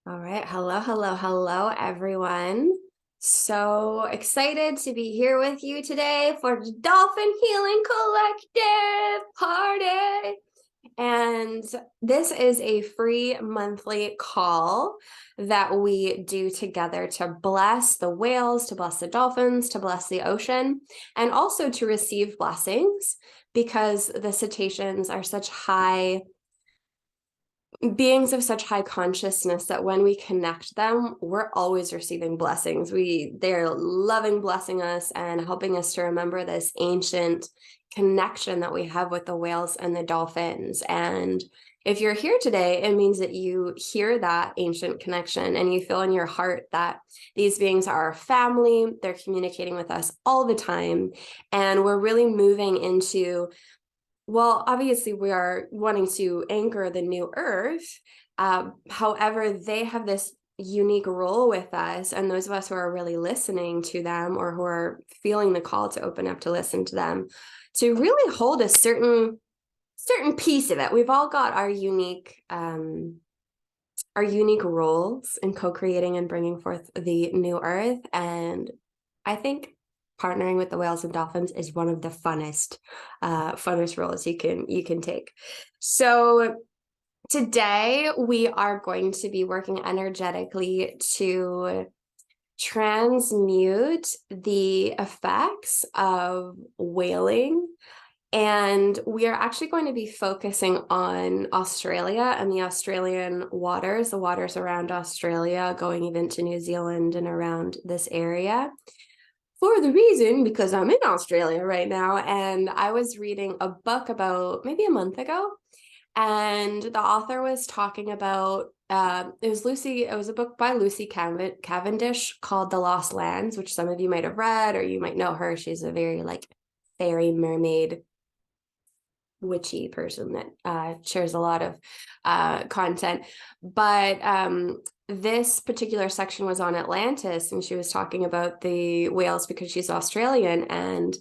All right. Hello, hello, hello, everyone. So excited to be here with you today for the Dolphin Healing Collective party. And this is a free monthly call that we do together to bless the whales, to bless the dolphins, to bless the ocean, and also to receive blessings because the cetaceans are such high beings of such high consciousness that when we connect them, we're always receiving blessings. They're loving blessing us and helping us to remember this ancient connection that we have with the whales and the dolphins. And if you're here today, it means that you hear that ancient connection and you feel in your heart that these beings are our family. They're communicating with us all the time. And we're really moving into, well, obviously, we are wanting to anchor the new earth. However, they have this unique role with us, and those of us who are really listening to them or who are feeling the call to open up to listen to them, to really hold a certain piece of it. We've all got our unique roles in co-creating and bringing forth the new earth, and I think partnering with the whales and dolphins is one of the funnest roles you can take. So today we are going to be working energetically to transmute the effects of whaling. And we are actually going to be focusing on Australia and the Australian waters, the waters around Australia, going even to New Zealand and around this area. For the reason, because I'm in Australia right now, and I was reading a book about maybe a month ago, and the author was talking about it was a book by Lucy Cavendish called The Lost Lands, which some of you might have read, or you might know her. She's a very fairy mermaid witchy person that shares a lot of content. But this particular section was on Atlantis, and she was talking about the whales because she's Australian, and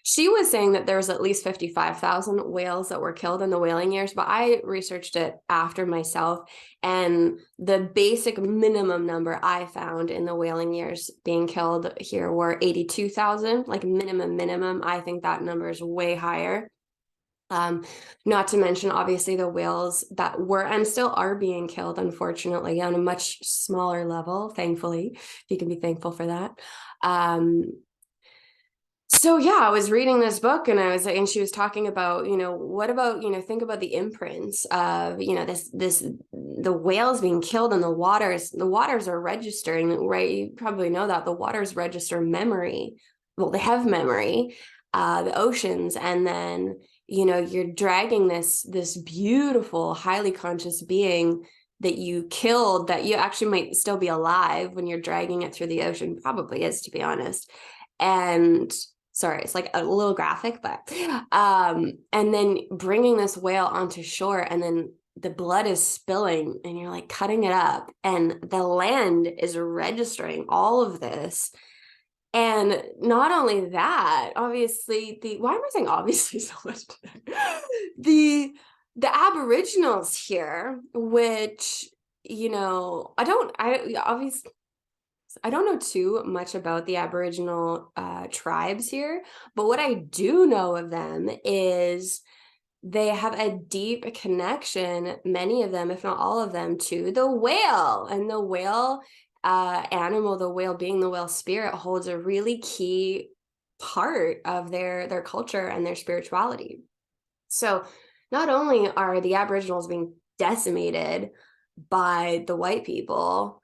she was saying that there was at least 55,000 whales that were killed in the whaling years, but I researched it after myself, and the basic minimum number I found in the whaling years being killed here were 82,000, like minimum. I think that number is way higher. Not to mention, obviously, the whales that were and still are being killed, unfortunately, on a much smaller level, thankfully, if you can be thankful for that. So yeah, I was reading this book and she was talking about, what about, think about the imprints of, the whales being killed in the waters. The waters are registering, right? You probably know that the waters register memory. Well, they have memory, the oceans, and then you're dragging this beautiful, highly conscious being that you killed, that you actually might still be alive when you're dragging it through the ocean. Probably is, to be honest. And sorry, it's like a little graphic, but and then bringing this whale onto shore, and then the blood is spilling and you're like cutting it up, and the land is registering all of this. And not only that, obviously, why am I saying obviously so much today? The Aboriginals here, which, I don't know too much about the Aboriginal tribes here, but what I do know of them is they have a deep connection, many of them, if not all of them, to the whale. And the whale animal, the whale being the whale spirit, holds a really key part of their culture and their spirituality. So not only are the Aboriginals being decimated by the white people,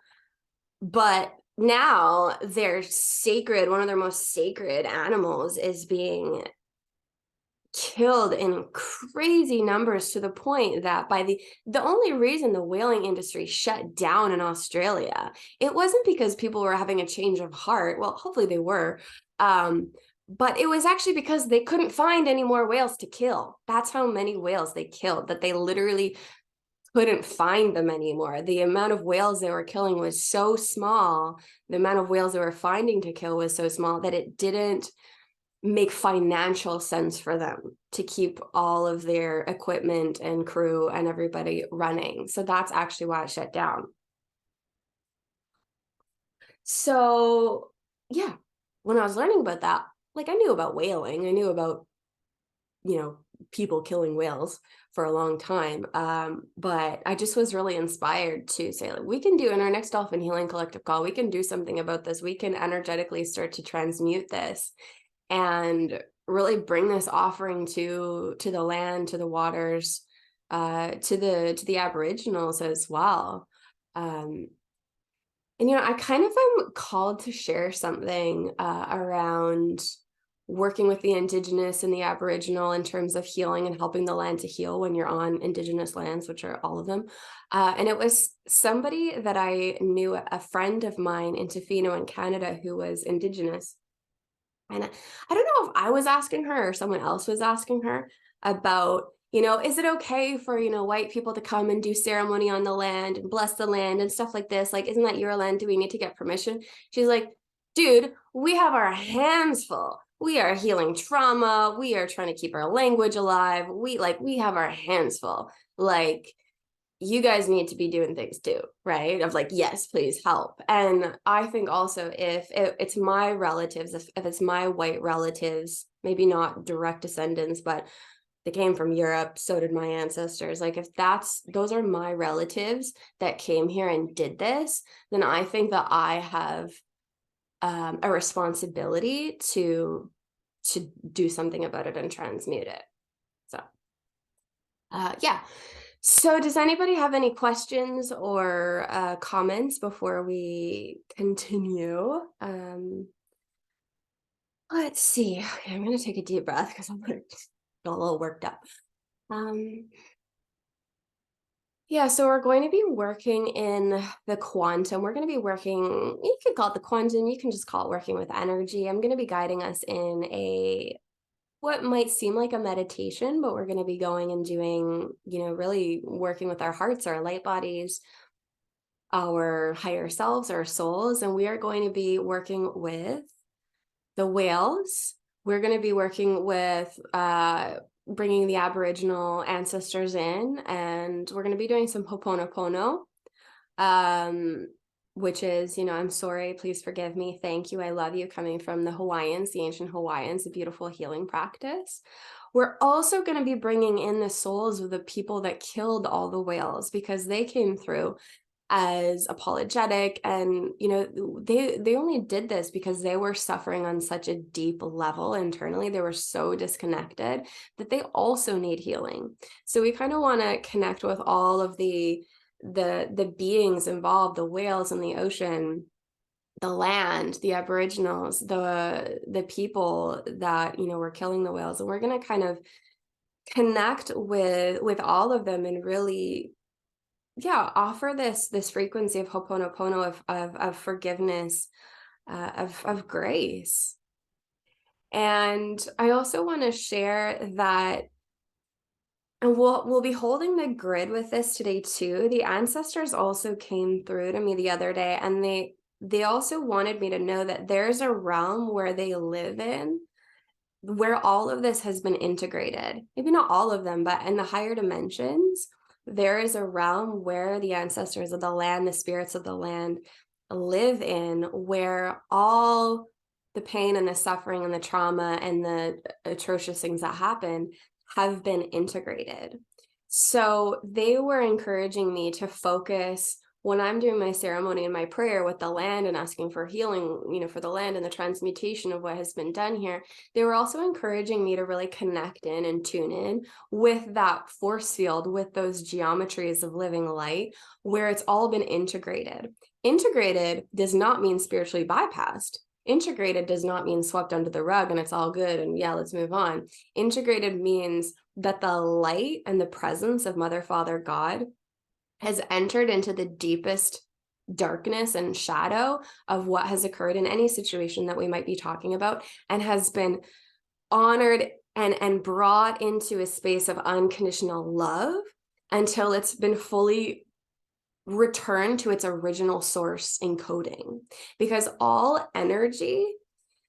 but now their sacred, one of their most sacred animals is being killed in crazy numbers, to the point that by the only reason the whaling industry shut down in Australia, it wasn't because people were having a change of heart. Well, hopefully they were. But it was actually because they couldn't find any more whales to kill. That's how many whales they killed, that they literally couldn't find them anymore. The amount of whales they were killing was so small, the amount of whales they were finding to kill was so small that it didn't make financial sense for them to keep all of their equipment and crew and everybody running. So that's actually why it shut down. So yeah, when I was learning about that, like I knew about whaling, I knew about, you know, people killing whales for a long time. But I just was really inspired to say, like, we can do in our next Dolphin Healing Collective call, we can do something about this. We can energetically start to transmute this and really bring this offering to the land, to the waters, to the Aboriginals as well. Um, and I kind of am called to share something around working with the Indigenous and the Aboriginal in terms of healing and helping the land to heal when you're on Indigenous lands, which are all of them. And it was somebody that I knew, a friend of mine in Tofino in Canada, who was Indigenous. And I don't know if I was asking her or someone else was asking her about, is it okay for, white people to come and do ceremony on the land and bless the land and stuff like this? Like, isn't that your land? Do we need to get permission? She's like, dude, we have our hands full. We are healing trauma. We are trying to keep our language alive. We have our hands full. Like, you guys need to be doing things too, right? Of like, yes, please help. And I think also if it's my relatives, if it's my white relatives, maybe not direct descendants, but they came from Europe, so did my ancestors. Like, if those are my relatives that came here and did this, then I think that I have a responsibility to do something about it and transmute it. So yeah. So does anybody have any questions or comments before we continue? Let's see. Okay, I'm going to take a deep breath because I'm like a little worked up. Yeah, so we're going to be working in the quantum. We're going to be working, you can call it the quantum, you can just call it working with energy. I'm going to be guiding us in what might seem like a meditation, but we're going to be going and doing, really working with our hearts, our light bodies, our higher selves, our souls. And we are going to be working with the whales. We're going to be working with bringing the Aboriginal ancestors in, and we're going to be doing some Ho'oponopono, which is, I'm sorry, please forgive me, thank you, I love you, coming from the Hawaiians, the ancient Hawaiians, a beautiful healing practice. We're also going to be bringing in the souls of the people that killed all the whales, because they came through as apologetic, and they only did this because they were suffering on such a deep level internally. They were so disconnected that they also need healing. So we kind of want to connect with all of the beings involved, the whales in the ocean, the land, the Aboriginals, the people that were killing the whales. And we're going to kind of connect with all of them and really, yeah, offer this frequency of Ho'oponopono, of forgiveness, of grace. And I also want to share that, and we'll be holding the grid with this today too. The ancestors also came through to me the other day, and they also wanted me to know that there's a realm where they live in, where all of this has been integrated. Maybe not all of them, but in the higher dimensions, there is a realm where the ancestors of the land, the spirits of the land, live in, where all the pain and the suffering and the trauma and the atrocious things that happen have been integrated. So they were encouraging me to focus when I'm doing my ceremony and my prayer with the land and asking for healing, for the land and the transmutation of what has been done here. They were also encouraging me to really connect in and tune in with that force field, with those geometries of living light, where it's all been integrated. Integrated does not mean spiritually bypassed. Integrated does not mean swept under the rug and it's all good and yeah, let's move on. Integrated means that the light and the presence of Mother, Father, God has entered into the deepest darkness and shadow of what has occurred in any situation that we might be talking about, and has been honored and brought into a space of unconditional love until it's been fully returned to its original source encoding. Because all energy,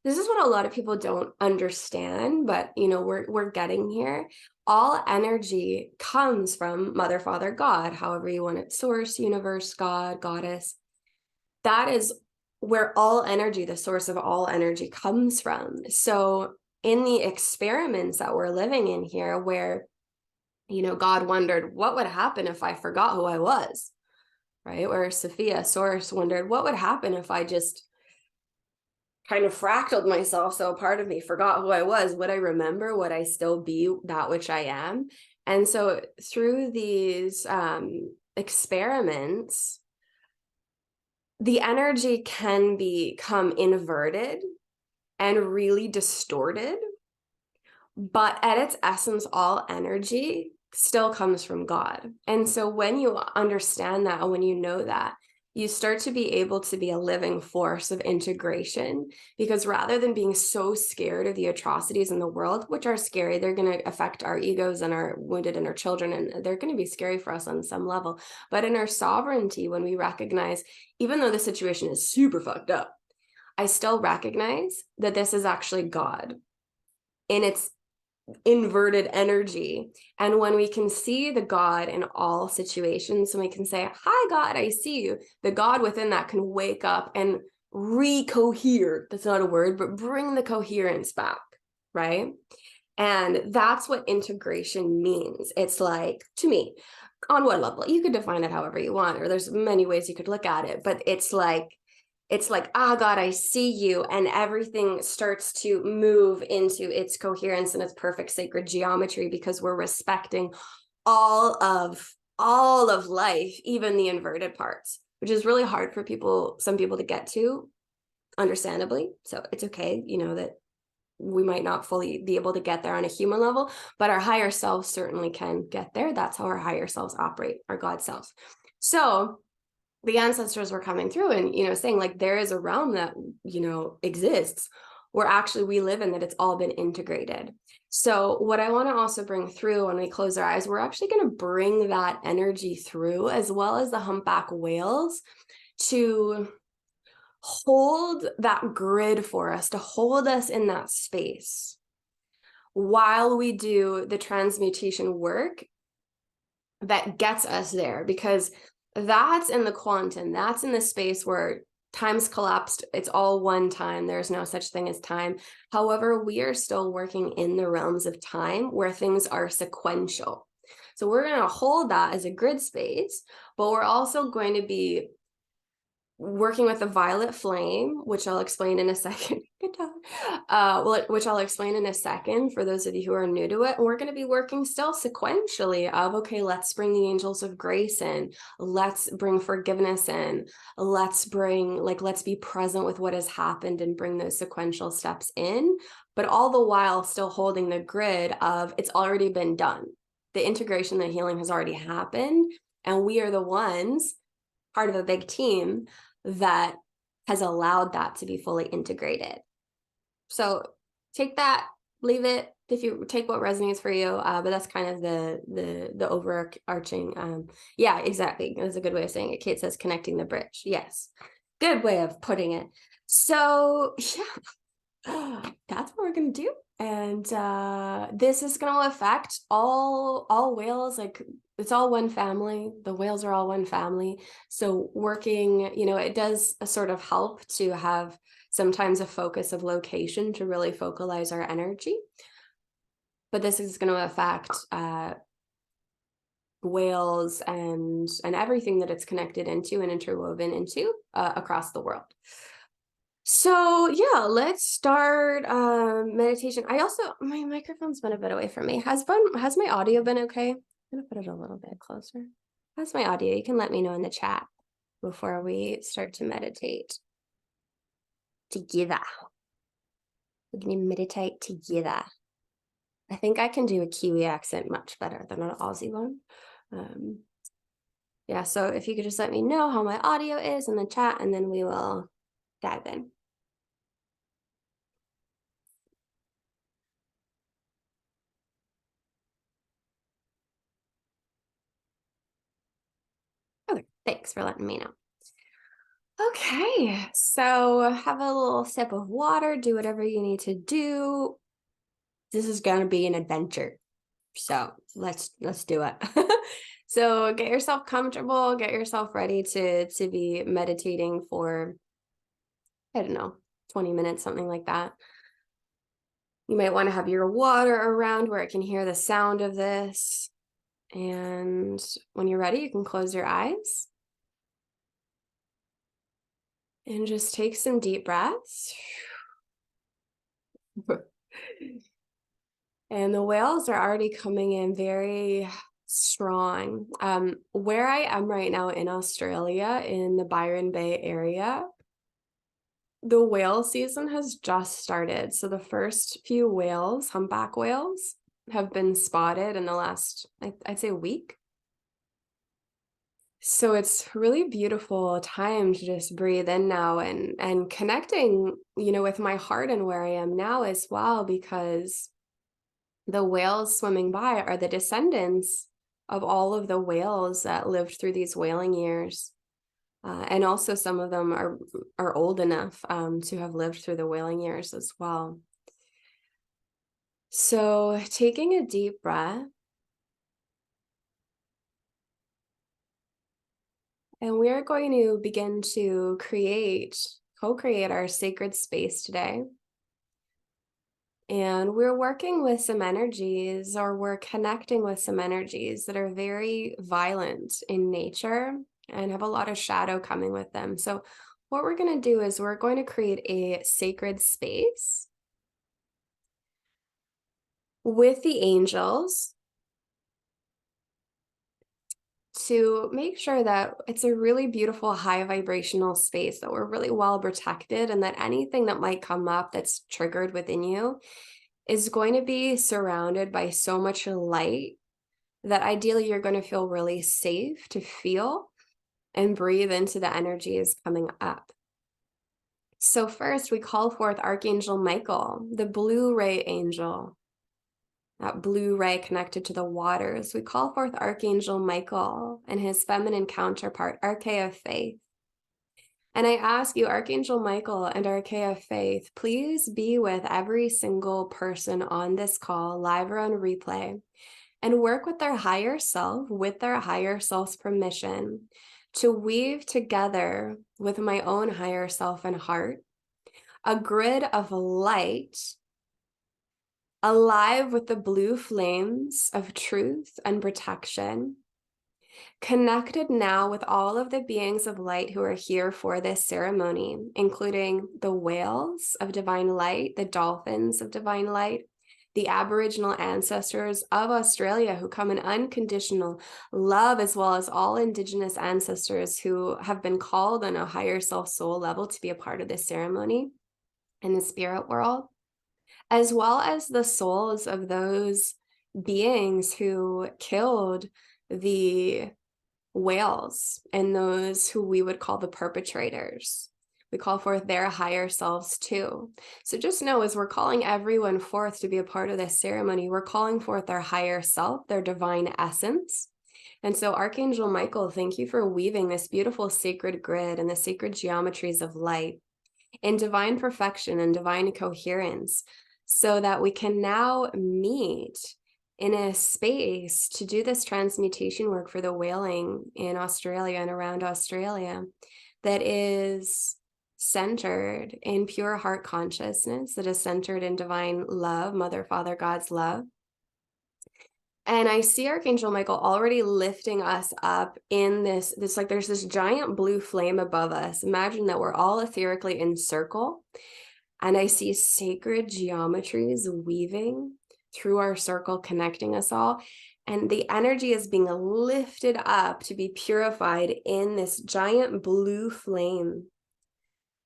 this is what a lot of people don't understand, but we're getting here. All energy comes from Mother, Father, God, however you want it, source, universe, God, goddess. That is where all energy, the source of all energy, comes from. So in the experiments that we're living in here, where, you know, God wondered, what would happen if I forgot who I was, right? Where Sophia, Source, wondered, what would happen if I just kind of fractaled myself, so a part of me forgot who I was? Would I remember? Would I still be that which I am? And so through these experiments, the energy can become inverted and really distorted, but at its essence, all energy still comes from God. And so when you understand that, and when you know that, you start to be able to be a living force of integration, because rather than being so scared of the atrocities in the world, which are scary, they're going to affect our egos and our wounded and our children, and they're going to be scary for us on some level. But in our sovereignty, when we recognize, even though the situation is super fucked up, I still recognize that this is actually God in its inverted energy. And when we can see the God in all situations, and we can say, hi, God, I see you, the God within that can wake up and recohere. That's not a word, but bring the coherence back, right? And that's what integration means. It's like, to me, on what level? You could define it however you want, or there's many ways you could look at it, but it's like, ah, God, I see you, and everything starts to move into its coherence and its perfect sacred geometry, because we're respecting all of life, even the inverted parts, which is really hard for some people to get to, understandably. So it's okay, you know, that we might not fully be able to get there on a human level, but our higher selves certainly can get there. That's how our higher selves operate, our God selves. So the ancestors were coming through and, you know, saying like, there is a realm that, you know, exists where actually we live in, that it's all been integrated. So what I want to also bring through when we close our eyes, we're actually going to bring that energy through, as well as the humpback whales, to hold that grid for us, to hold us in that space while we do the transmutation work that gets us there, because that's in the quantum, that's in the space where time's collapsed. It's all one time. There's no such thing as time. However, we are still working in the realms of time where things are sequential. So we're going to hold that as a grid space, but we're also going to be working with the violet flame, which I'll explain in a second. Good job. Which I'll explain in a second for those of you who are new to it. And we're going to be working still sequentially of, okay, let's bring the angels of grace in. Let's bring forgiveness in. Let's be present with what has happened and bring those sequential steps in. But all the while still holding the grid of it's already been done. The integration, the healing has already happened. And we are the ones, part of a big team, that has allowed that to be fully integrated. So take that, leave it, if you take what resonates for you, but that's kind of the overarching, yeah, exactly. That's a good way of saying it. Kate says connecting the bridge. Yes, good way of putting it. So yeah, that's what we're gonna do. And this is going to affect all whales. Like, it's all one family. The whales are all one family. So working, you know, it does sort of help to have sometimes a focus of location to really focalize our energy. But this is going to affect whales and everything that it's connected into and interwoven into across the world. So yeah, let's start meditation. I also, my microphone's been a bit away from me. Has my audio been okay? I'm gonna put it a little bit closer. How's my audio? You can let me know in the chat before we start to meditate together. We're gonna meditate together. I think I can do a Kiwi accent much better than an Aussie one. Yeah, so if you could just let me know how my audio is in the chat, and then we will dive in. Okay, thanks for letting me know. Okay, so have a little sip of water, do whatever you need to do. This is going to be an adventure. So let's do it. So get yourself comfortable, get yourself ready to be meditating for I don't know, 20 minutes, something like that. You might want to have your water around where it can hear the sound of this. And when you're ready, you can close your eyes and just take some deep breaths. And the whales are already coming in very strong. Where I am right now in Australia, in the Byron Bay area, the whale season has just started. So the first few whales, humpback whales, have been spotted in the last, I'd say, week. So it's really beautiful time to just breathe in now and connecting, with my heart and where I am now as well, because the whales swimming by are the descendants of all of the whales that lived through these whaling years. And also some of them are old enough to have lived through the whaling years as well. So taking a deep breath. And we are going to begin to co-create our sacred space today. And we're working with some energies, or we're connecting with some energies that are very violent in nature and have a lot of shadow coming with them. So what we're going to do is we're going to create a sacred space with the angels to make sure that it's a really beautiful high vibrational space, that we're really well protected, and that anything that might come up that's triggered within you is going to be surrounded by so much light that ideally you're going to feel really safe to feel and breathe into the energies coming up. So first, we call forth Archangel Michael, the blue ray angel, that blue ray connected to the waters. We call forth Archangel Michael and his feminine counterpart, Archea of Faith. And I ask you, Archangel Michael and Archea of Faith, please be with every single person on this call, live or on replay, and work with their higher self, with their higher self's permission, to weave together with my own higher self and heart a grid of light, alive with the blue flames of truth and protection, connected now with all of the beings of light who are here for this ceremony, including the whales of divine light, the dolphins of divine light, the Aboriginal ancestors of Australia who come in unconditional love, as well as all Indigenous ancestors who have been called on a higher self soul level to be a part of this ceremony in the spirit world, as well as the souls of those beings who killed the whales and those who we would call the perpetrators. We call forth their higher selves too. So just know, as we're calling everyone forth to be a part of this ceremony, we're calling forth their higher self, their divine essence. And so Archangel Michael, thank you for weaving this beautiful sacred grid and the sacred geometries of light in divine perfection and divine coherence, so that we can now meet in a space to do this transmutation work for the whaling in Australia and around Australia that is centered in pure heart consciousness, that is centered in divine love, Mother, Father, God's love. And I see Archangel Michael already lifting us up in this like there's this giant blue flame above us. Imagine that we're all etherically in circle. And I see sacred geometries weaving through our circle, connecting us all. And the energy is being lifted up to be purified in this giant blue flame.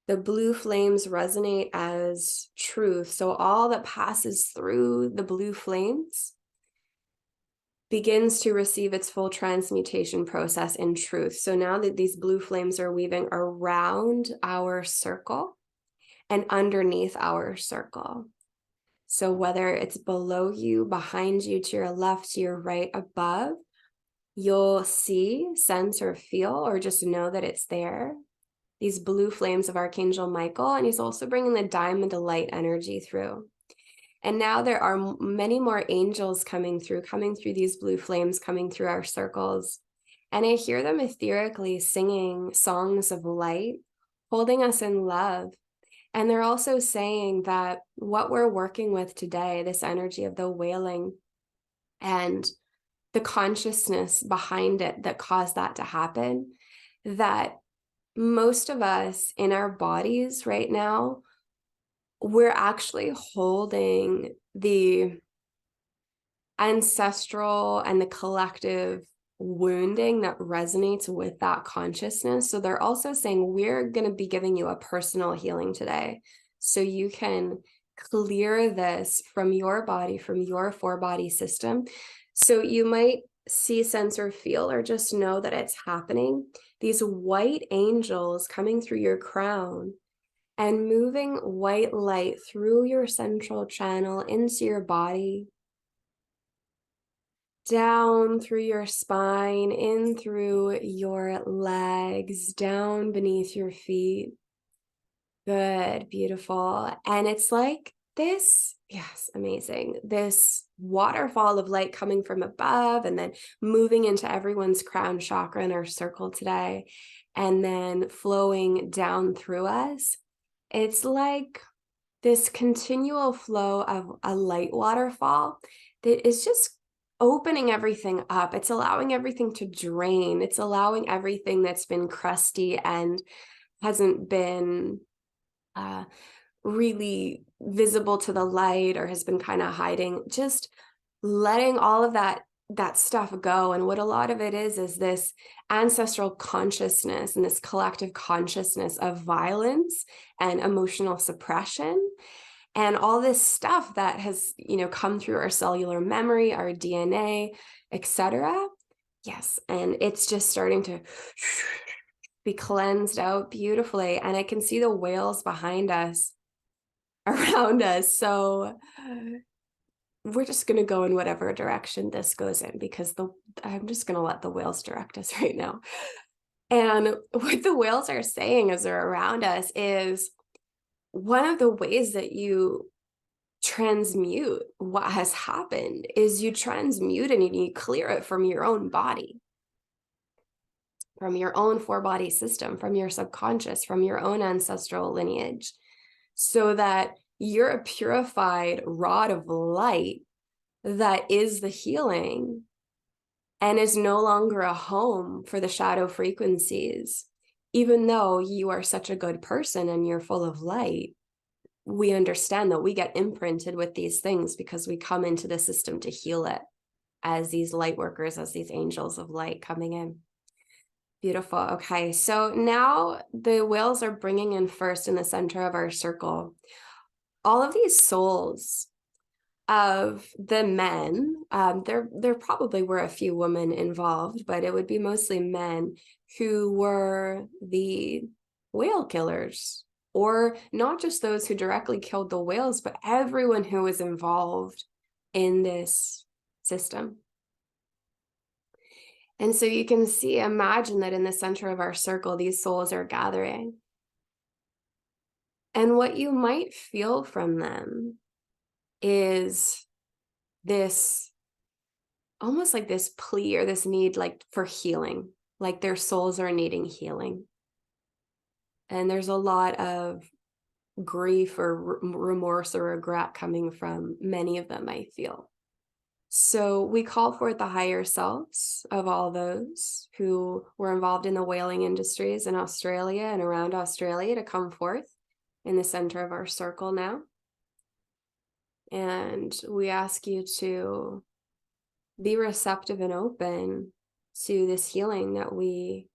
The blue flames resonate as truth. So all that passes through the blue flames begins to receive its full transmutation process in truth. So now that these blue flames are weaving around our circle and underneath our circle. So whether it's below you, behind you, to your left, to your right, above, you'll see, sense, or feel, or just know that it's there. These blue flames of Archangel Michael, and he's also bringing the diamond of light energy through. And now there are many more angels coming through these blue flames, coming through our circles. And I hear them etherically singing songs of light, holding us in love, And they're also saying that what we're working with today, this energy of the wailing and the consciousness behind it that caused that to happen, that most of us in our bodies right now, we're actually holding the ancestral and the collective wounding that resonates with that consciousness. So they're also saying, we're going to be giving you a personal healing today, so you can clear this from your body, from your four-body system. So you might see, sense, or feel, or just know that it's happening. These white angels coming through your crown and moving white light through your central channel into your body, down through your spine, in through your legs, down beneath your feet. Good, beautiful. And it's like this, yes, amazing. This waterfall of light coming from above and then moving into everyone's crown chakra in our circle today, and then flowing down through us. It's like this continual flow of a light waterfall that is just opening everything up. It's allowing everything to drain. It's allowing everything that's been crusty and hasn't been really visible to the light, or has been kind of hiding, just letting all of that stuff go. And what a lot of it is this ancestral consciousness and this collective consciousness of violence and emotional suppression and all this stuff that has, come through our cellular memory, our DNA, etc. Yes, and it's just starting to be cleansed out beautifully. And I can see the whales behind us, around us. So we're just going to go in whatever direction this goes in, because I'm just going to let the whales direct us right now. And what the whales are saying as they're around us is, one of the ways that you transmute what has happened is you transmute it and you clear it from your own body, from your own four-body system, from your subconscious, from your own ancestral lineage, so that you're a purified rod of light that is the healing and is no longer a home for the shadow frequencies. Even though you are such a good person and you're full of light, we understand that we get imprinted with these things because we come into the system to heal it as these light workers, as these angels of light coming in. Beautiful. Okay, so now the whales are bringing in first, in the center of our circle, all of these souls of the men. There probably were a few women involved, but it would be mostly men who were the whale killers, or not just those who directly killed the whales, but everyone who was involved in this system. And so you can see, imagine that in the center of our circle, these souls are gathering. And what you might feel from them is this, almost like this plea or this need, like for healing, like their souls are needing healing. And there's a lot of grief or remorse or regret coming from many of them, I feel. So we call forth the higher selves of all those who were involved in the whaling industries in Australia and around Australia to come forth in the center of our circle now. And we ask you to be receptive and open to this healing that we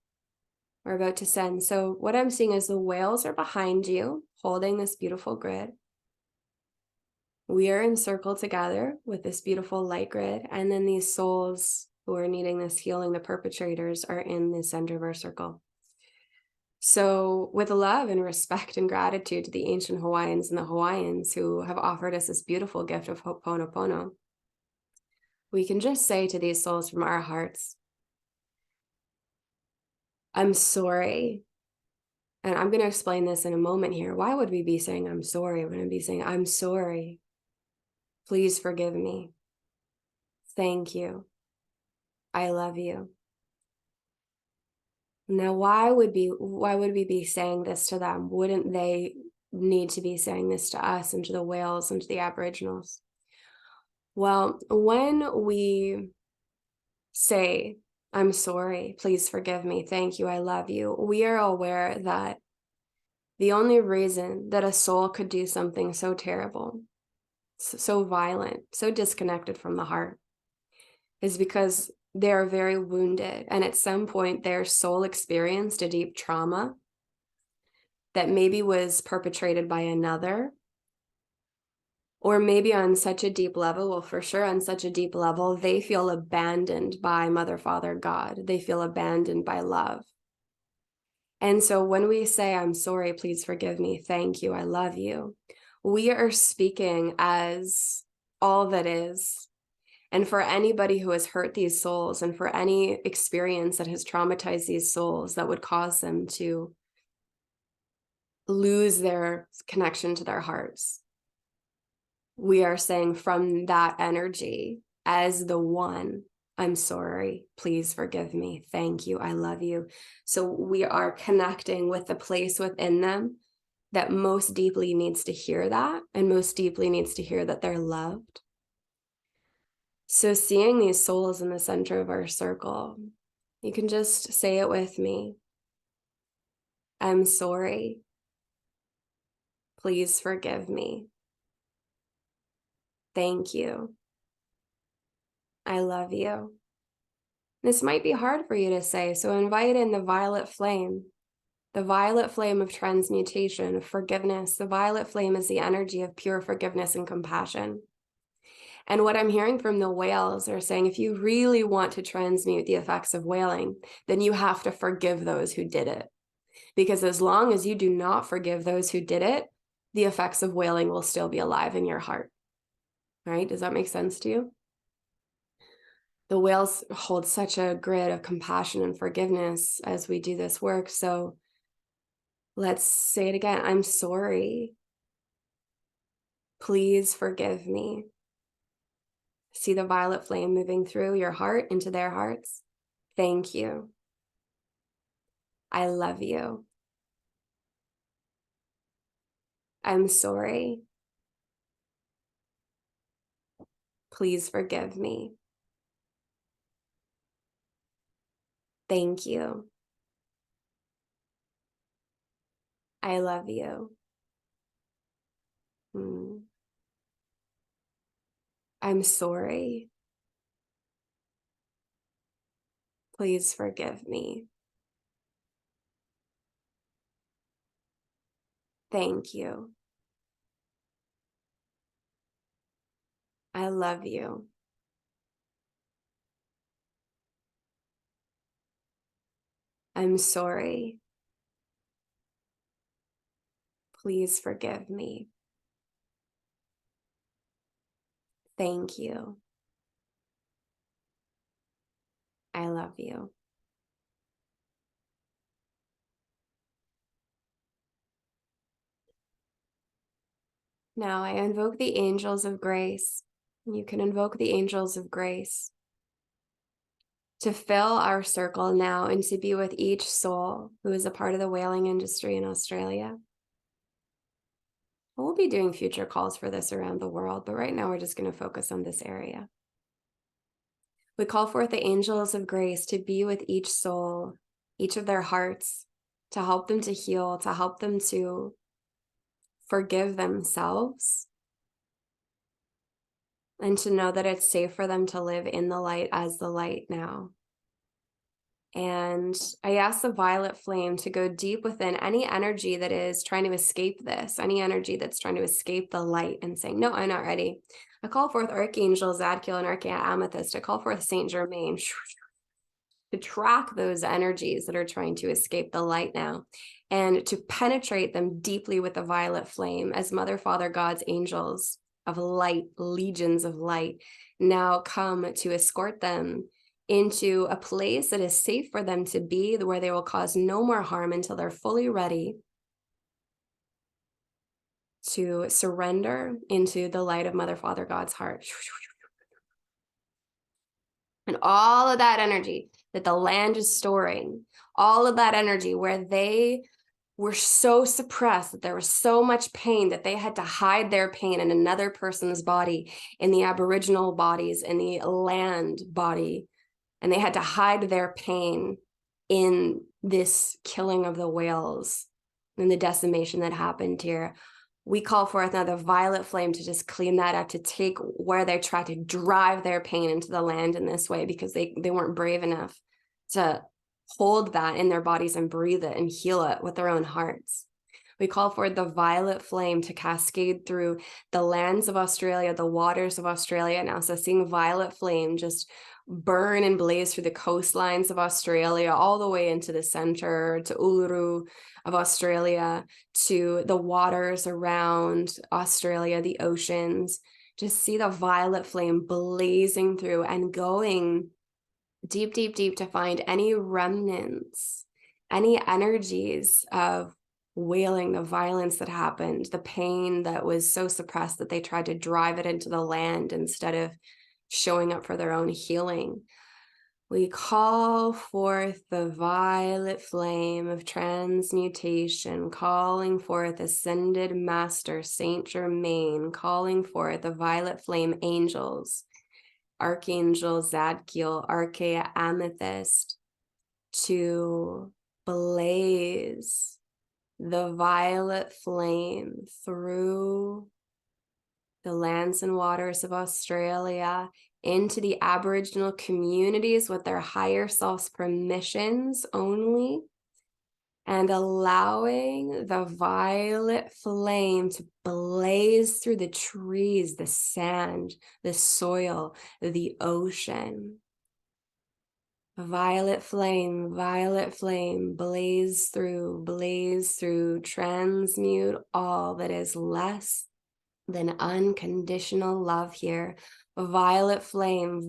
are about to send. So what I'm seeing is the whales are behind you, holding this beautiful grid. We are encircled together with this beautiful light grid, and then these souls who are needing this healing, the perpetrators, are in the center of our circle. So with love and respect and gratitude to the ancient Hawaiians and the Hawaiians who have offered us this beautiful gift of Ho'oponopono, we can just say to these souls from our hearts, I'm sorry. And I'm going to explain this in a moment here. Why would we be saying I'm sorry when I'd be saying I'm sorry? Please forgive me. Thank you. I love you. Now, why would we be saying this to them? Wouldn't they need to be saying this to us and to the whales and to the Aboriginals? Well, when we say, I'm sorry, please forgive me, thank you, I love you, we are aware that the only reason that a soul could do something so terrible, so violent, so disconnected from the heart, is because they are very wounded. And at some point, their soul experienced a deep trauma that maybe was perpetrated by another, or maybe on such a deep level, well, for sure, on such a deep level, they feel abandoned by Mother, Father, God. They feel abandoned by love. And so when we say, I'm sorry, please forgive me, thank you, I love you, we are speaking as all that is. And for anybody who has hurt these souls, and for any experience that has traumatized these souls that would cause them to lose their connection to their hearts, we are saying from that energy, as the one, I'm sorry, please forgive me, thank you, I love you. So we are connecting with the place within them that most deeply needs to hear that, and most deeply needs to hear that they're loved. So seeing these souls in the center of our circle, you can just say it with me. I'm sorry. Please forgive me. Thank you. I love you. This might be hard for you to say, so invite in the violet flame of transmutation, of forgiveness. The violet flame is the energy of pure forgiveness and compassion. And what I'm hearing from the whales are saying, if you really want to transmute the effects of whaling, then you have to forgive those who did it. Because as long as you do not forgive those who did it, the effects of whaling will still be alive in your heart. Right? Does that make sense to you? The whales hold such a grid of compassion and forgiveness as we do this work. So let's say it again. I'm sorry. Please forgive me. See the violet flame moving through your heart into their hearts. Thank you. I love you. I'm sorry. Please forgive me. Thank you. I love you. I'm sorry. Please forgive me. Thank you. I love you. I'm sorry. Please forgive me. Thank you. I love you. Now I invoke the angels of grace. You can invoke the angels of grace to fill our circle now and to be with each soul who is a part of the whaling industry in Australia. We'll be doing future calls for this around the world, but right now we're just going to focus on this area. We call forth the angels of grace to be with each soul, each of their hearts, to help them to heal, to help them to forgive themselves, and to know that it's safe for them to live in the light as the light now. And I ask the violet flame to go deep within any energy that is trying to escape this, any energy that's trying to escape the light and saying, no, I'm not ready. I call forth Archangel Zadkiel and Archangel Amethyst. I call forth Saint Germain to track those energies that are trying to escape the light now, and to penetrate them deeply with the violet flame as Mother, Father, God's angels of light, legions of light, now come to escort them into a place that is safe for them to be, where they will cause no more harm until they're fully ready to surrender into the light of Mother, Father, God's heart. And all of that energy that the land is storing, all of that energy where they were so suppressed, that there was so much pain that they had to hide their pain in another person's body, in the Aboriginal bodies, in the land body. And they had to hide their pain in this killing of the whales and the decimation that happened here. We call forth now the violet flame to just clean that up, to take where they tried to drive their pain into the land in this way, because they weren't brave enough to hold that in their bodies and breathe it and heal it with their own hearts. We call for the violet flame to cascade through the lands of Australia, the waters of Australia now. So seeing violet flame just burn and blaze through the coastlines of Australia, all the way into the center, to Uluru of Australia, to the waters around Australia, the oceans. Just see the violet flame blazing through and going deep, deep, deep to find any remnants, any energies of wailing, the violence that happened, the pain that was so suppressed that they tried to drive it into the land instead of showing up for their own healing. We call forth the violet flame of transmutation, calling forth Ascended Master Saint Germain, calling forth the violet flame angels, Archangel Zadkiel, Archaea Amethyst, to blaze the violet flame through the lands and waters of Australia into the Aboriginal communities with their higher self's permissions only, and allowing the violet flame to blaze through the trees, the sand, the soil, the ocean. Violet flame, blaze through, transmute all that is less than unconditional love here. Violet flame,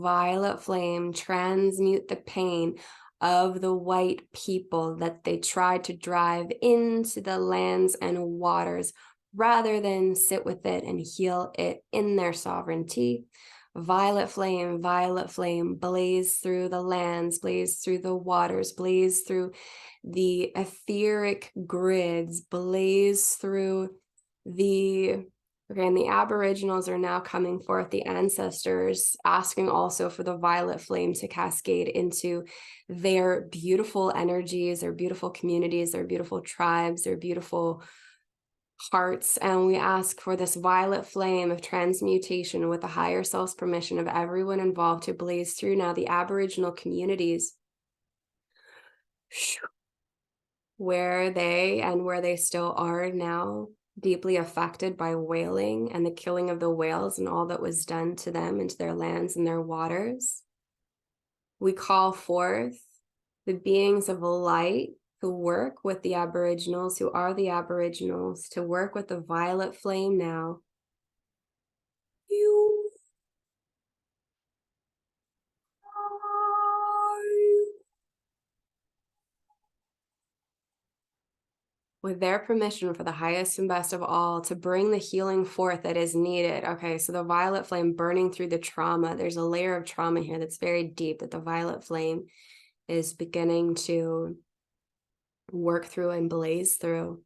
transmute the pain of the white people that they tried to drive into the lands and waters, rather than sit with it and heal it in their sovereignty. Violet flame, blaze through the lands, blaze through the waters, blaze through the etheric grids, blaze through the... Okay, and the Aboriginals are now coming forth, the ancestors, asking also for the violet flame to cascade into their beautiful energies, their beautiful communities, their beautiful tribes, their beautiful hearts. And we ask for this violet flame of transmutation with the higher self's permission of everyone involved to blaze through now the Aboriginal communities where they still are now deeply affected by whaling and the killing of the whales and all that was done to them and to their lands and their waters. We call forth the beings of light who work with the Aboriginals, who are the Aboriginals, to work with the violet flame now. With their permission, for the highest and best of all, to bring the healing forth that is needed. Okay, so the violet flame burning through the trauma. There's a layer of trauma here that's very deep that the violet flame is beginning to work through and blaze through.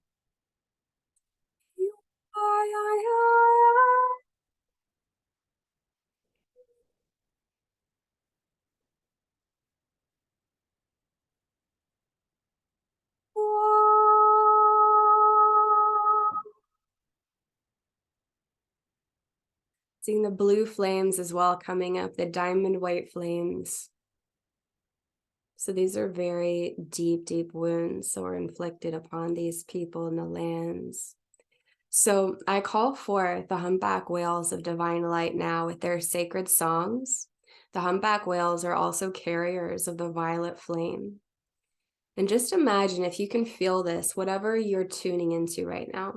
Seeing the blue flames as well coming up, the diamond white flames. So these are very deep, deep wounds that were inflicted upon these people in the lands. So I call forth the humpback whales of divine light now with their sacred songs. The humpback whales are also carriers of the violet flame. And just imagine, if you can feel this, whatever you're tuning into right now,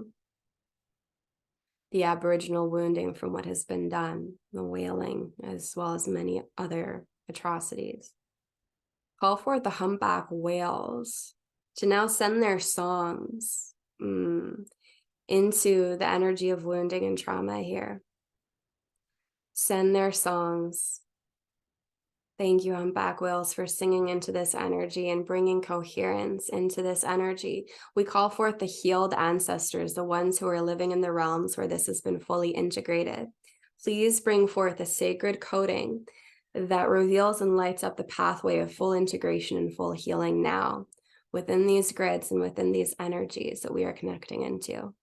the Aboriginal wounding from what has been done, the whaling, as well as many other atrocities. Call forth the humpback whales to now send their songs into the energy of wounding and trauma here. Send their songs Thank you, back whales, for singing into this energy and bringing coherence into this energy. We call forth the healed ancestors, the ones who are living in the realms where this has been fully integrated. Please bring forth a sacred coding that reveals and lights up the pathway of full integration and full healing now within these grids and within these energies that we are connecting into.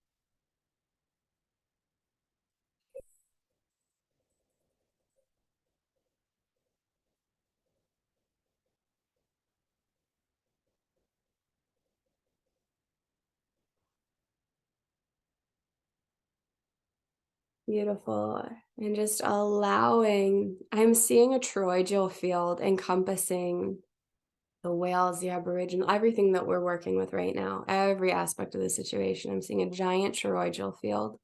Beautiful. And just allowing, I'm seeing a toroidal field encompassing the whales, the Aboriginal, everything that we're working with right now, every aspect of the situation. I'm seeing a giant toroidal field.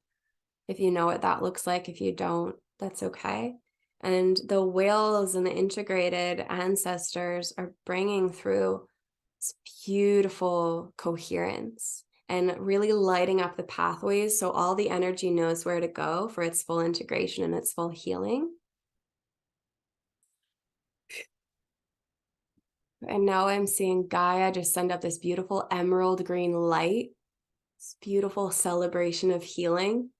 If you know what that looks like, if you don't, that's okay. And the whales and the integrated ancestors are bringing through this beautiful coherence and really lighting up the pathways so all the energy knows where to go for its full integration and its full healing. And now I'm seeing Gaia just send up this beautiful emerald green light, this beautiful celebration of healing.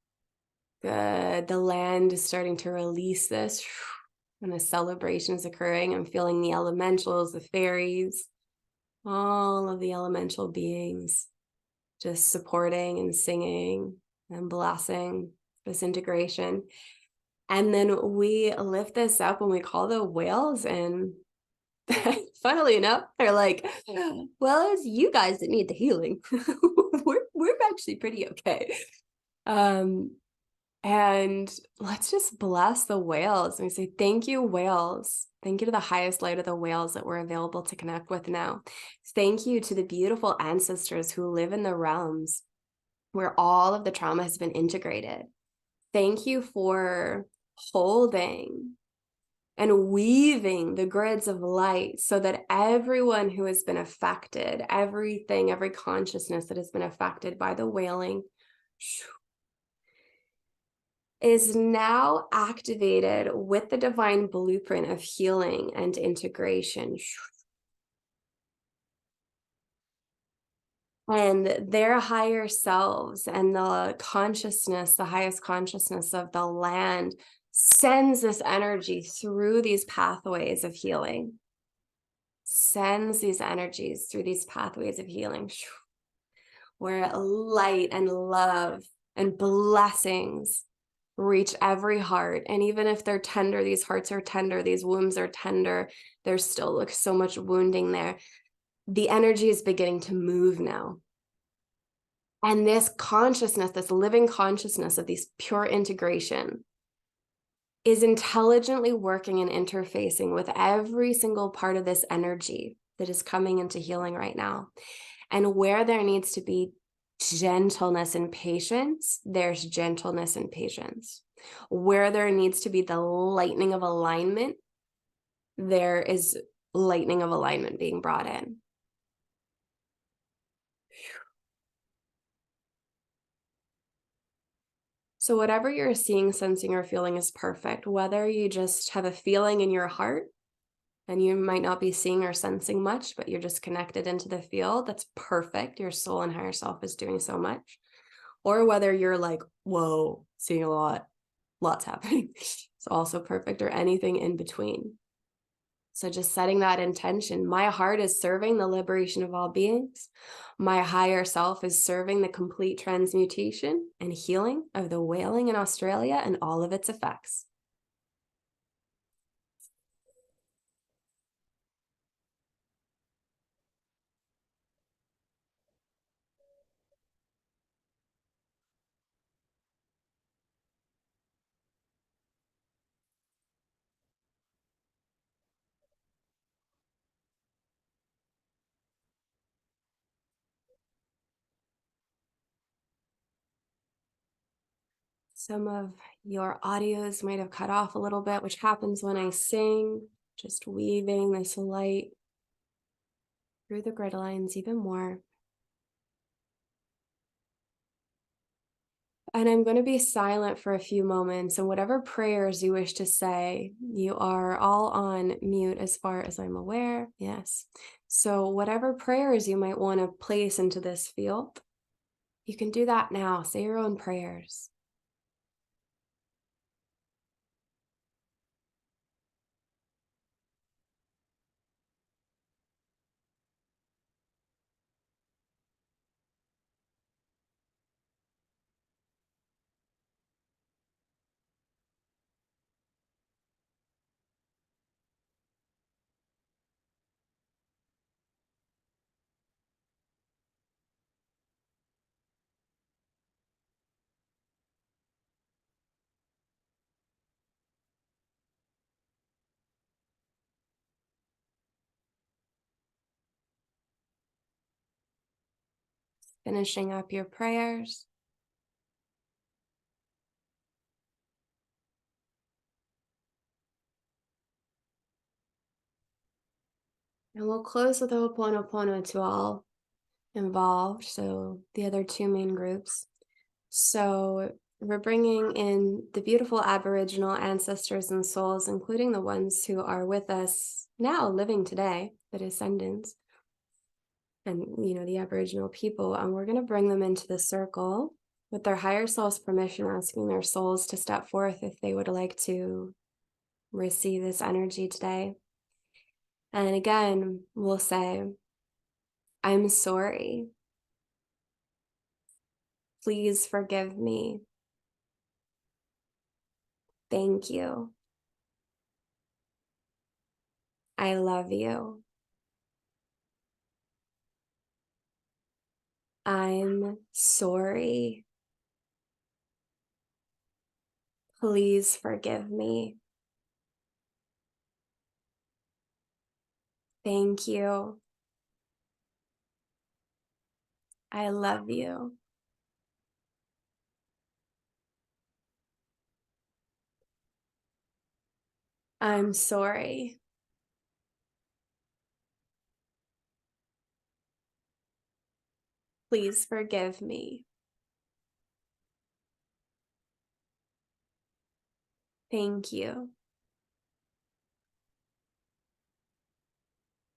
Good. The land is starting to release this, and a celebration is occurring. I'm feeling the elementals, the fairies, all of the elemental beings just supporting and singing and blessing this integration. And then we lift this up when we call the whales, and funnily enough, they're like, well, it's you guys that need the healing. we're actually pretty okay. And let's just bless the whales. And we say, thank you, whales. Thank you to the highest light of the whales that we're available to connect with now. Thank you to the beautiful ancestors who live in the realms where all of the trauma has been integrated. Thank you for holding and weaving the grids of light so that everyone who has been affected, everything, every consciousness that has been affected by the wailing, is now activated with the divine blueprint of healing and integration. And their higher selves and the consciousness, the highest consciousness of the land, sends this energy through these pathways of healing. Sends these energies through these pathways of healing, where light and love and blessings reach every heart. And even if they're tender, these hearts are tender, these wombs are tender, there's still like so much wounding there. The energy is beginning to move now. And this consciousness, this living consciousness of these pure integration is intelligently working and interfacing with every single part of this energy that is coming into healing right now. And where there needs to be gentleness and patience, there's gentleness and patience. Where there needs to be the lightning of alignment, there is lightning of alignment being brought in. So whatever you're seeing, sensing, or feeling is perfect. Whether you just have a feeling in your heart and you might not be seeing or sensing much, but you're just connected into the field, that's perfect. Your soul and higher self is doing so much. Or whether you're like, whoa, seeing a lot, lots happening. It's also perfect, or anything in between. So just setting that intention. My heart is serving the liberation of all beings. My higher self is serving the complete transmutation and healing of the whaling in Australia and all of its effects. Some of your audios might have cut off a little bit, which happens when I sing, just weaving this light through the grid lines even more. And I'm going to be silent for a few moments, and whatever prayers you wish to say, you are all on mute as far as I'm aware. Yes. So whatever prayers you might want to place into this field, you can do that now. Say your own prayers. Finishing up your prayers. And we'll close with Ho'oponopono to all involved, so the other two main groups. So we're bringing in the beautiful Aboriginal ancestors and souls, including the ones who are with us now, living today, the descendants, and the Aboriginal people. And we're going to bring them into the circle with their higher selves' permission, asking their souls to step forth if they would like to receive this energy today. And again, we'll say, I'm sorry. Please forgive me. Thank you. I love you. I'm sorry. Please forgive me. Thank you. I love you. I'm sorry. Please forgive me. Thank you.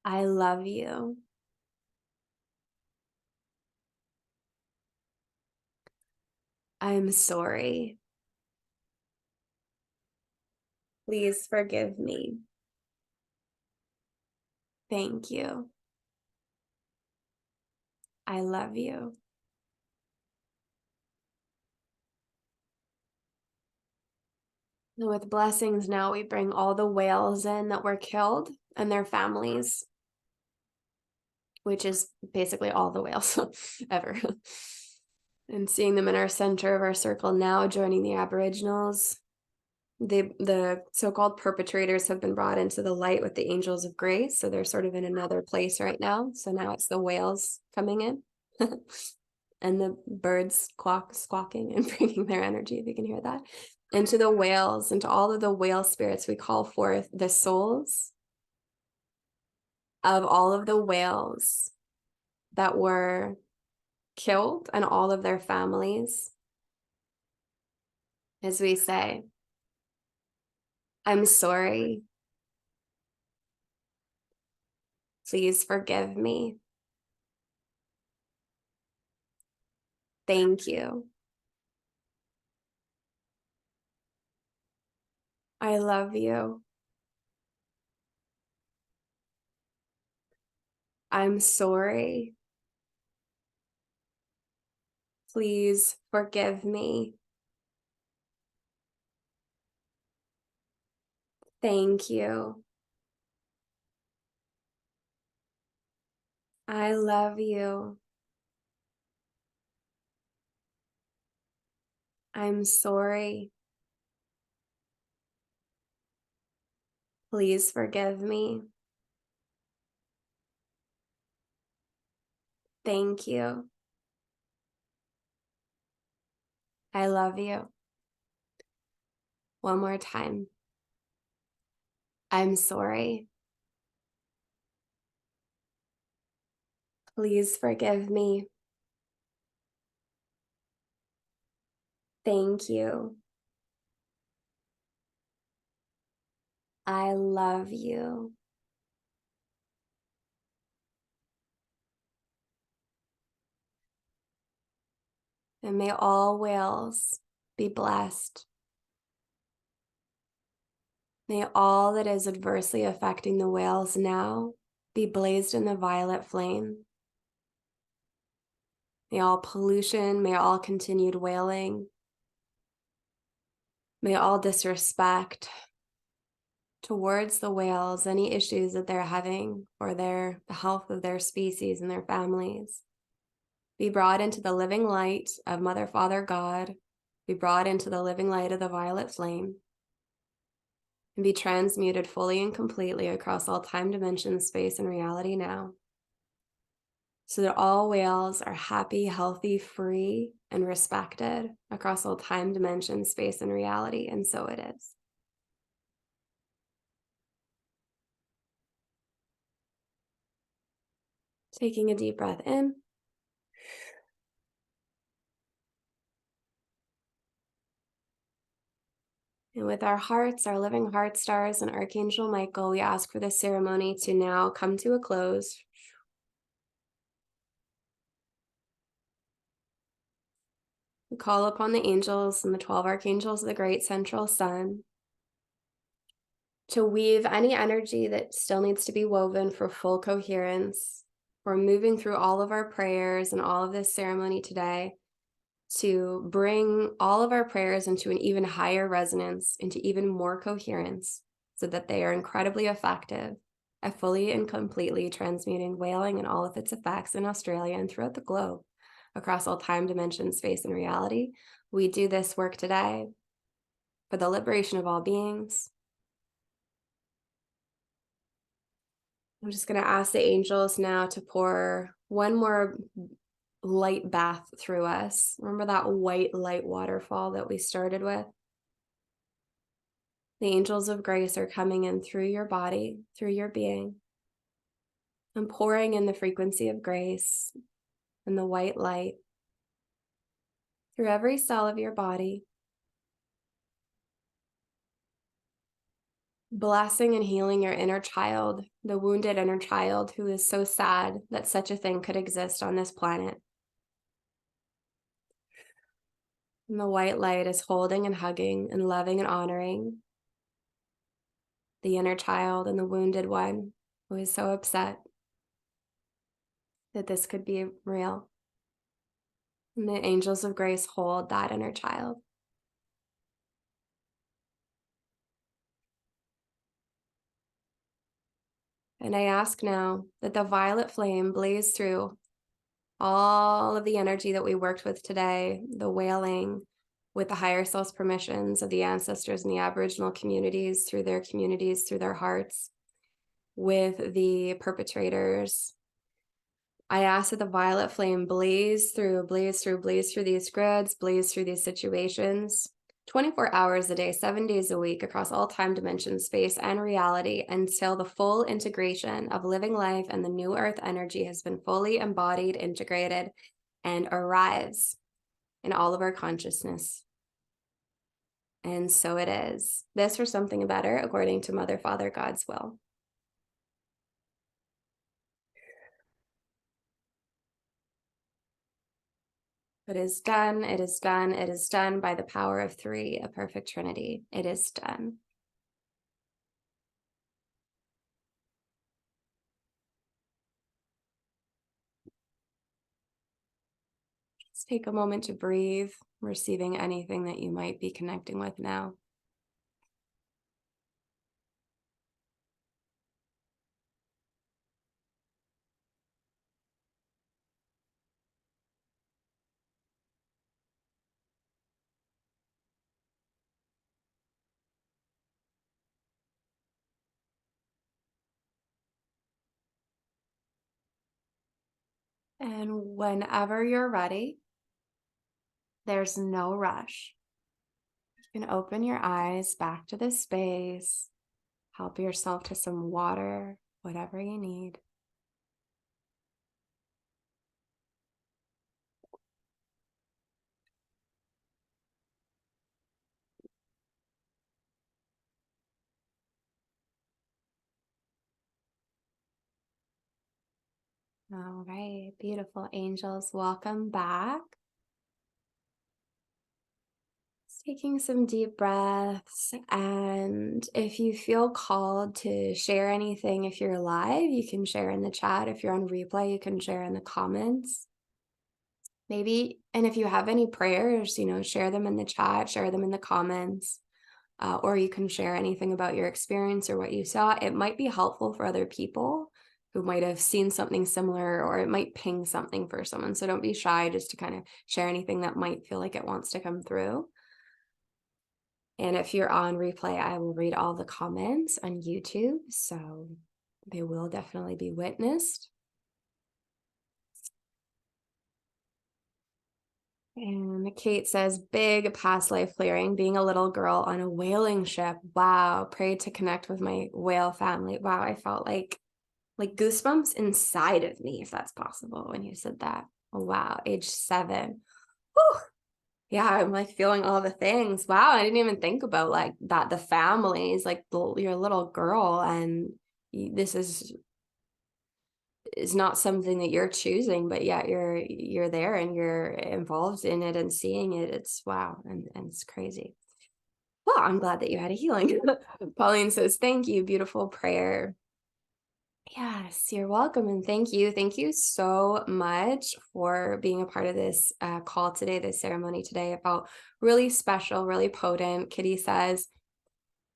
I love you. I'm sorry. Please forgive me. Thank you. I love you. And with blessings now, we bring all the whales in that were killed and their families, which is basically all the whales ever. And seeing them in our center of our circle now, joining the Aboriginals. The so-called perpetrators have been brought into the light with the angels of grace, so they're sort of in another place right now. So now it's the whales coming in and the birds squawking and bringing their energy, if you can hear that, into the whales, into all of the whale spirits. We call forth the souls of all of the whales that were killed and all of their families, as we say, I'm sorry. Please forgive me. Thank you. I love you. I'm sorry. Please forgive me. Thank you. I love you. I'm sorry. Please forgive me. Thank you. I love you. One more time. I'm sorry. Please forgive me. Thank you. I love you. And may all whales be blessed. May all that is adversely affecting the whales now be blazed in the violet flame. May all pollution, may all continued whaling, may all disrespect towards the whales, any issues that they're having for the health of their species and their families, be brought into the living light of Mother, Father, God, be brought into the living light of the violet flame, and be transmuted fully and completely across all time, dimension, space, and reality now, so that all whales are happy, healthy, free, and respected across all time, dimension, space, and reality, and so it is. Taking a deep breath in. And with our hearts, our living heart stars, and Archangel Michael, we ask for this ceremony to now come to a close. We call upon the angels and the 12 archangels of the great central sun to weave any energy that still needs to be woven for full coherence. We're moving through all of our prayers and all of this ceremony today to bring all of our prayers into an even higher resonance, into even more coherence, so that they are incredibly effective at fully and completely transmuting whaling and all of its effects in Australia and throughout the globe, across all time, dimension, space, and reality. We do this work today for the liberation of all beings. I'm just going to ask the angels now to pour one more light bath through us. Remember that white light waterfall that we started with? The angels of grace are coming in through your body, through your being, and pouring in the frequency of grace and the white light through every cell of your body, blessing and healing your inner child, the wounded inner child who is so sad that such a thing could exist on this planet. And the white light is holding and hugging and loving and honoring the inner child and the wounded one who is so upset that this could be real. And the angels of grace hold that inner child. And I ask now that the violet flame blaze through all of the energy that we worked with today, the wailing with the higher self's permissions of the ancestors and the Aboriginal communities, through their hearts, with the perpetrators. I ask that the violet flame blaze through these grids, blaze through these situations, 24 hours a day, 7 days a week, across all time, dimension, space, and reality, until the full integration of living life and the new earth energy has been fully embodied, integrated, and arrives in all of our consciousness. And so it is. This or something better, according to Mother, Father, God's will. It is done, it is done, it is done by the power of three, a perfect Trinity. It is done. Just take a moment to breathe, receiving anything that you might be connecting with now. And whenever you're ready, there's no rush. You can open your eyes back to this space, help yourself to some water, whatever you need. All right, beautiful angels, welcome back. Taking some deep breaths, and if you feel called to share anything, if you're live, you can share in the chat. If you're on replay, you can share in the comments. Maybe, and if you have any prayers, share them in the chat, share them in the comments, or you can share anything about your experience or what you saw. It might be helpful for other people who might have seen something similar, or it might ping something for someone. So don't be shy just to kind of share anything that might feel like it wants to come through. And if you're on replay, I will read all the comments on YouTube, so they will definitely be witnessed. And Kate says, big past life clearing, being a little girl on a whaling ship. Wow, prayed to connect with my whale family. Wow, I felt like goosebumps inside of me, if that's possible, when you said that. Oh, wow, age 7. Whew. Yeah, I'm like feeling all the things. Wow, I didn't even think about like that. The families, like your little girl, and this is not something that you're choosing, but yet you're there and you're involved in it and seeing it. It's wow, and it's crazy. Well, I'm glad that you had a healing. Pauline says, thank you, beautiful prayer. Yes, you're welcome. And thank you. Thank you so much for being a part of this call today, this ceremony today. It felt really special, really potent. Kitty says,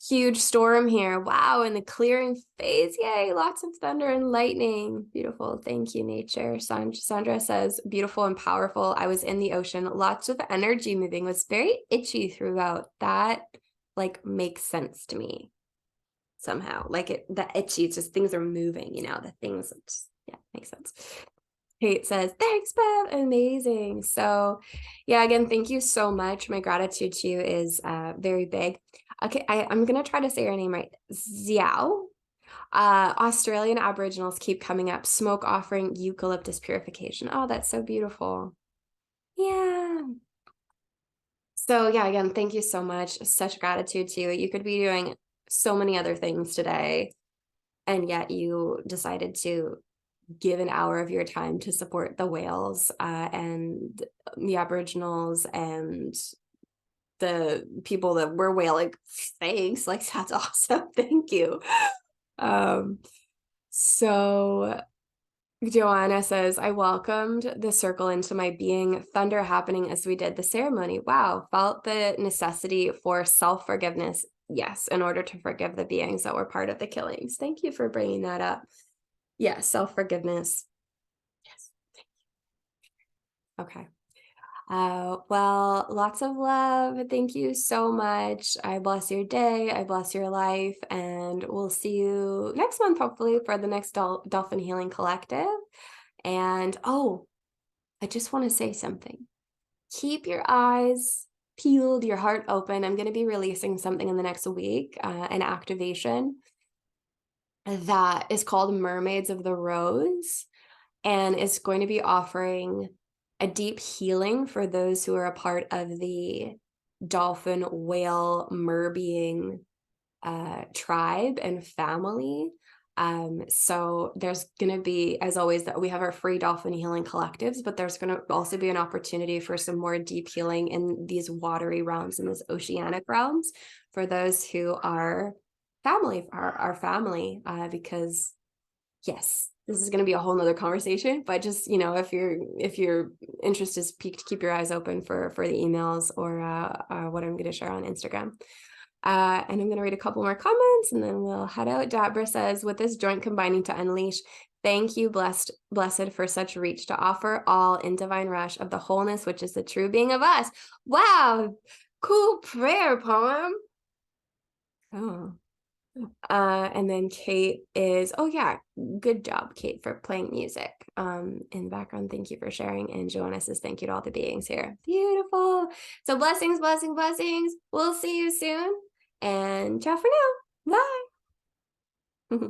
huge storm here. Wow. In the clearing phase. Yay. Lots of thunder and lightning. Beautiful. Thank you, nature. Sandra says, beautiful and powerful. I was in the ocean. Lots of energy moving. Was very itchy throughout. That like makes sense to me. Somehow, like the itchy, it's just things are moving, the things, yeah, makes sense. Kate says, thanks, Bev, amazing. So yeah, again, thank you so much. My gratitude to you is very big. Okay, I'm gonna try to say your name right. Xiao. Australian Aboriginals keep coming up. Smoke offering, eucalyptus purification. Oh, that's so beautiful. Yeah. So yeah, again, thank you so much. Such gratitude to you. You could be doing so many other things today, and yet you decided to give an hour of your time to support the whales and the Aboriginals and the people that were whaling. Thanks, like that's awesome. Thank you. So Joanna says, I welcomed the circle into my being, thunder happening as we did the ceremony. Wow, felt the necessity for self-forgiveness. Yes, in order to forgive the beings that were part of the killings. Thank you for bringing that up. Yes, self-forgiveness. Yes. Okay. Well, lots of love. Thank you so much. I bless your day. I bless your life. And we'll see you next month, hopefully, for the next Dolphin Healing Collective. And oh, I just want to say something. Keep your eyes peeled, your heart open. I'm going to be releasing something in the next week, an activation that is called Mermaids of the Rose, and it's going to be offering a deep healing for those who are a part of the dolphin, whale, merbeing tribe and family. So there's going to be, as always, that we have our free dolphin healing collectives, but there's going to also be an opportunity for some more deep healing in these watery realms, in these oceanic realms, for those who are family, our family, because yes, this is going to be a whole nother conversation, but just, if your interest is piqued, keep your eyes open for the emails or what I'm going to share on Instagram. And I'm going to read a couple more comments and then we'll head out. Dabra says, with this joint combining to unleash, thank you, blessed, for such reach to offer all in divine rush of the wholeness, which is the true being of us. Wow. Cool prayer poem. Oh. And then Kate is, oh yeah, good job, Kate, for playing music in the background. Thank you for sharing. And Joanna says, thank you to all the beings here. Beautiful. So blessings, blessings, blessings. We'll see you soon. And ciao for now. Bye.